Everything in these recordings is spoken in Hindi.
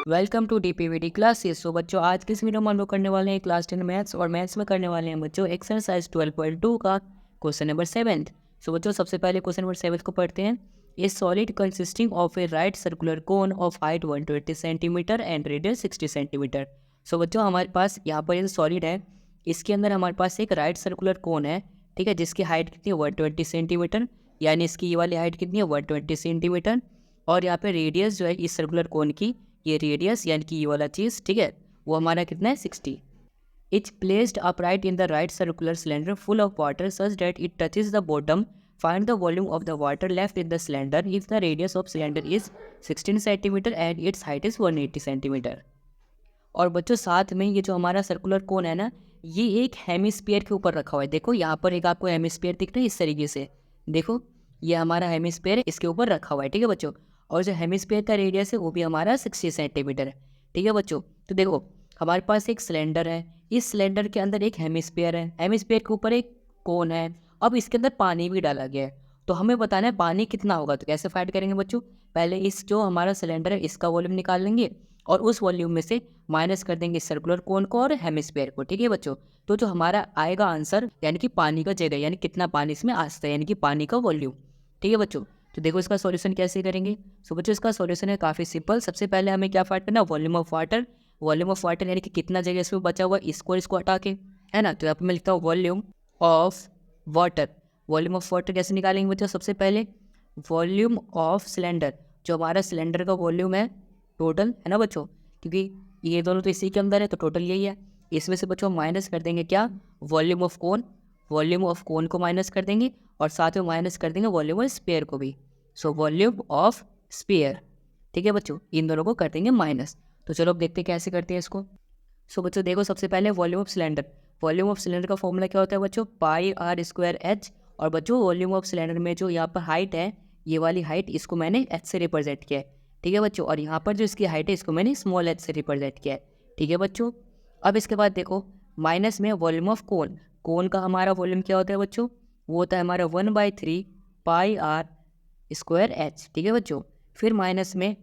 Welcome to DPVD classes. So बच्चों, आज के इस वीडियो में हम लोग करने वाले हैं क्लास 10 मैथ्स और मैथ्स में करने वाले हैं बच्चों एक्सरसाइज 12.2 का क्वेश्चन नंबर 7। सो बच्चों, सबसे पहले क्वेश्चन नंबर 7 को पढ़ते हैं। A solid consisting of a right circular cone of height 120 centimetre and radius 60 centimetre. So बच्चों, हमारे पास यहाँ पर ये सॉलिड है, इसके अंदर हमारे पास एक राइट सर्कुलर कोन है, ठीक है, जिसकी हाइट कितनी है 120 सेंटीमीटर, यानी इसकी ये वाली हाइट कितनी है 120 सेंटीमीटर। और यहाँ पे रेडियस जो है इस सर्कुलर कोन की, ये रेडियस यानी कि ये वाला चीज़, ठीक है, वो हमारा कितना है 60। It's placed upright in the right circular cylinder full of water such that it touches the bottom. Find the volume of the water left in the cylinder if the radius of cylinder is 16 centimetre and it's height is 180 centimetre. और बच्चों, साथ में ये जो हमारा सर्कुलर कोन है ना, ये एक हेमिस्फीयर के ऊपर रखा हुआ है। देखो यहाँ पर एक आपको हेमिस्फीयर दिख रहा है इस तरीके से, देखो ये हमारा हेमिस्फीयर इसके ऊपर रखा हुआ है, ठीक है बच्चों। और जो हेमिस्फीयर का रेडियस है वो भी हमारा 60 सेंटीमीटर है, ठीक है बच्चों। तो देखो हमारे पास एक सिलेंडर है, इस सिलेंडर के अंदर एक हेमिस्फीयर है, हेमिस्फीयर के ऊपर एक कोन है, अब इसके अंदर पानी भी डाला गया है। तो हमें बताना है पानी कितना होगा। तो कैसे फाइंड करेंगे बच्चों, पहले इस जो हमारा सिलेंडर है इसका वॉल्यूम निकाल लेंगे और उस वॉल्यूम में से माइनस कर देंगे सर्कुलर कोन को और हेमिस्फीयर को, ठीक है बच्चों। तो जो हमारा आएगा आंसर यानी कि पानी का जगह, यानी कितना पानी इसमें आ सकता है, यानी कि पानी का वॉल्यूम, ठीक है बच्चों। तो देखो इसका सॉल्यूशन कैसे करेंगे। सो बच्चों, इसका सॉल्यूशन है काफ़ी सिंपल। सबसे पहले हमें क्या फाइंड करना है, volume of water. Volume of water यानी कि कितना जगह इसमें बचा हुआ इसको और इसको हटा के, है ना। तो यहाँ पर मैं लिखता हूँ volume of water. Volume of water कैसे निकालेंगे बच्चों, सबसे पहले वॉल्यूम ऑफ सिलेंडर, जो हमारा सिलेंडर का वॉल्यूम है टोटल, है ना बच्चों, क्योंकि ये दोनों तो इसी के अंदर है तो टोटल यही है। इसमें से बच्चों माइनस कर देंगे क्या, volume of cone, volume of cone को माइनस कर देंगे और साथ में माइनस कर देंगे वॉल्यूम ऑफ स्पेयर को भी। सो वॉल्यूम ऑफ स्पेयर, ठीक है बच्चों, इन दोनों को कर देंगे माइनस। तो चलो अब देखते हैं कैसे करते हैं इसको। सो बच्चों देखो, सबसे पहले volume of cylinder. Volume of cylinder का फॉर्मूला क्या होता है बच्चों, पाई आर स्क्वायर एच। और बच्चों वॉल्यूम ऑफ सिलेंडर में जो यहाँ पर हाइट है, ये वाली हाइट, इसको मैंने एच से रिप्रेजेंट किया है, ठीक है बच्चों। और यहाँ पर जो इसकी हाइट है इसको मैंने स्मॉल एच से रिप्रेजेंट किया है, ठीक है बच्चों। अब इसके बाद देखो माइनस में वॉल्यूम ऑफ कोन। कोन का हमारा वॉल्यूम क्या होता है बच्चों, वो होता है हमारा 1/3 पाई आर स्क्वायर एच, ठीक है बच्चों। फिर माइनस में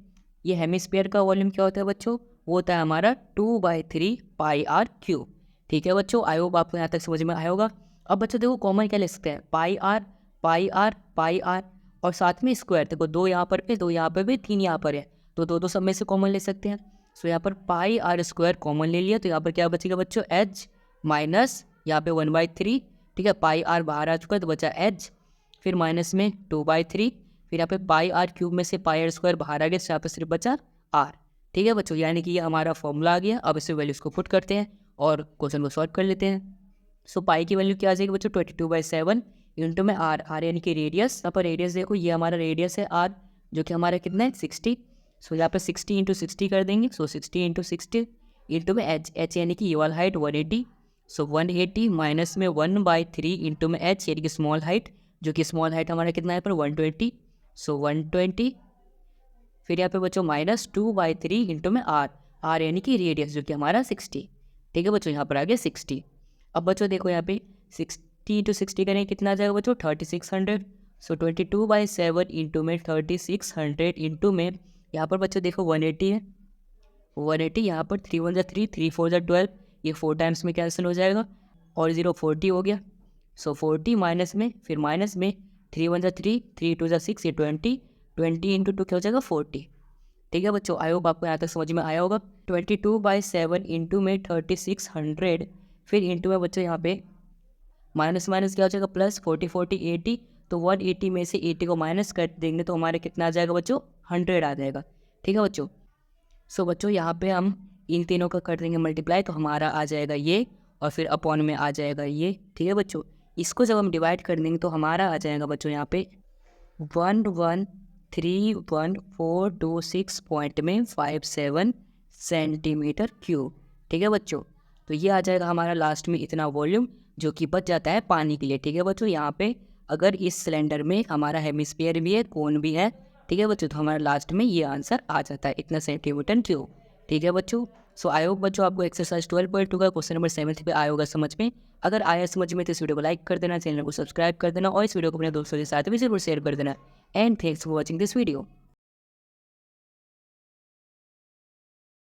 ये हेमिस्फीयर का वॉल्यूम क्या होता है बच्चों, वो होता है हमारा 2/3 पाई आर क्यूब, ठीक है बच्चों। आई होप आपको यहाँ तक समझ में आया होगा। अब बच्चों देखो कॉमन क्या ले सकते हैं, pi r pi r pi r और साथ में स्क्वायर। देखो दो यहाँ पर पे, दो यहाँ पर भी, तीन यहाँ पर है, तो दो दो सब में से कॉमन ले सकते हैं। सो यहाँ पर पाई आर स्क्वायर कॉमन ले लिया, तो यहाँ पर क्या बचेगा बच्चों, एच माइनस यहाँ पे 1/3, ठीक है। पाई आर बाहर आ चुका है तो बचा एच, फिर माइनस में 2/3, फिर यहाँ पे पाई आर क्यूब में से पाई आर स्क्वायर बाहर आ गया, तो यहाँ पर सिर्फ बचा आर, ठीक है बच्चों। यानी कि ये हमारा फॉर्मूला आ गया। अब इसे वैल्यूज़ को पुट करते हैं और क्वेश्चन को सॉल्व कर लेते हैं। सो पाई की वैल्यू क्या आ जाएगी बच्चों, 22/7 इंटू में आर, आर यानी कि रेडियस। यहाँ पर रेडियस देखो, ये हमारा रेडियस है आर, जो कि हमारा कितना है 60। सो यहाँ पर 60 इंटू 60 कर देंगे। सो 60 इंटू 60 इंटू में एच, एच यानी कि ये वाला हाइट 180। सो 180 माइनस में 1/3 इंटू में एच यानी कि स्मॉल हाइट, जो कि स्मॉल हाइट हमारा कितना है पर 120। सो 120, फिर यहाँ पे बच्चों माइनस 2/3 इंटू में आर, आर यानी कि रेडियस, जो कि हमारा 60, ठीक है बच्चों। यहाँ पर आ गया 60। अब बच्चों देखो यहाँ पे 60 इंटू 60 करेंगे, कितना आ जाएगा बच्चों 3600। सो 22/7 इंटू में 3600 इंटू में यहाँ पर बच्चों देखो 180 है, 180 यहाँ पर 3 1 3 3 4 12, ये 4 टाइम्स में कैंसिल हो जाएगा और 0 40 हो गया। सो 40 माइनस में, फिर माइनस में 3 1 3 3 2 6, ये 20, 20 इंटू 2 क्या हो जाएगा 40, ठीक है बच्चों। आई होप आपको यहाँ तक समझ में आया होगा। 22/7 इंटू में 3600, फिर इंटू में बच्चों यहाँ पे माइनस माइनस क्या हो जाएगा प्लस, 40 40 80, तो 180 में से 80 को माइनस कर देंगे तो हमारे कितना आ जाएगा बच्चों, 100 आ जाएगा, ठीक है बच्चों। सो बच्चों यहाँ पे हम इन तीनों का कर देंगे मल्टीप्लाई, तो हमारा आ जाएगा ये और फिर अपॉन में आ जाएगा ये, ठीक है बच्चों। इसको जब हम डिवाइड कर देंगे तो हमारा आ जाएगा बच्चों यहाँ पे 1131426.57 सेंटीमीटर क्यूब, ठीक है बच्चों। तो ये आ जाएगा हमारा लास्ट में इतना वॉल्यूम, जो कि बच जाता है पानी के लिए, ठीक है बच्चों। यहाँ पे अगर इस सिलेंडर में हमारा हेमिस्फीयर भी है, कोन भी है, ठीक है बच्चों, तो हमारा लास्ट में ये आंसर आ जाता है, इतना सेंटीमीटर क्यूब, ठीक है बच्चों। सो आई होप बच्चों आपको एक्सरसाइज 12.2 का क्वेश्चन नंबर 7 पे आया होगा समझ में। अगर आया समझ में तो इस वीडियो को लाइक कर देना, चैनल को सब्सक्राइब कर देना और इस वीडियो को अपने दोस्तों के साथ भी जरूर शेयर कर देना। And thanks for watching this video.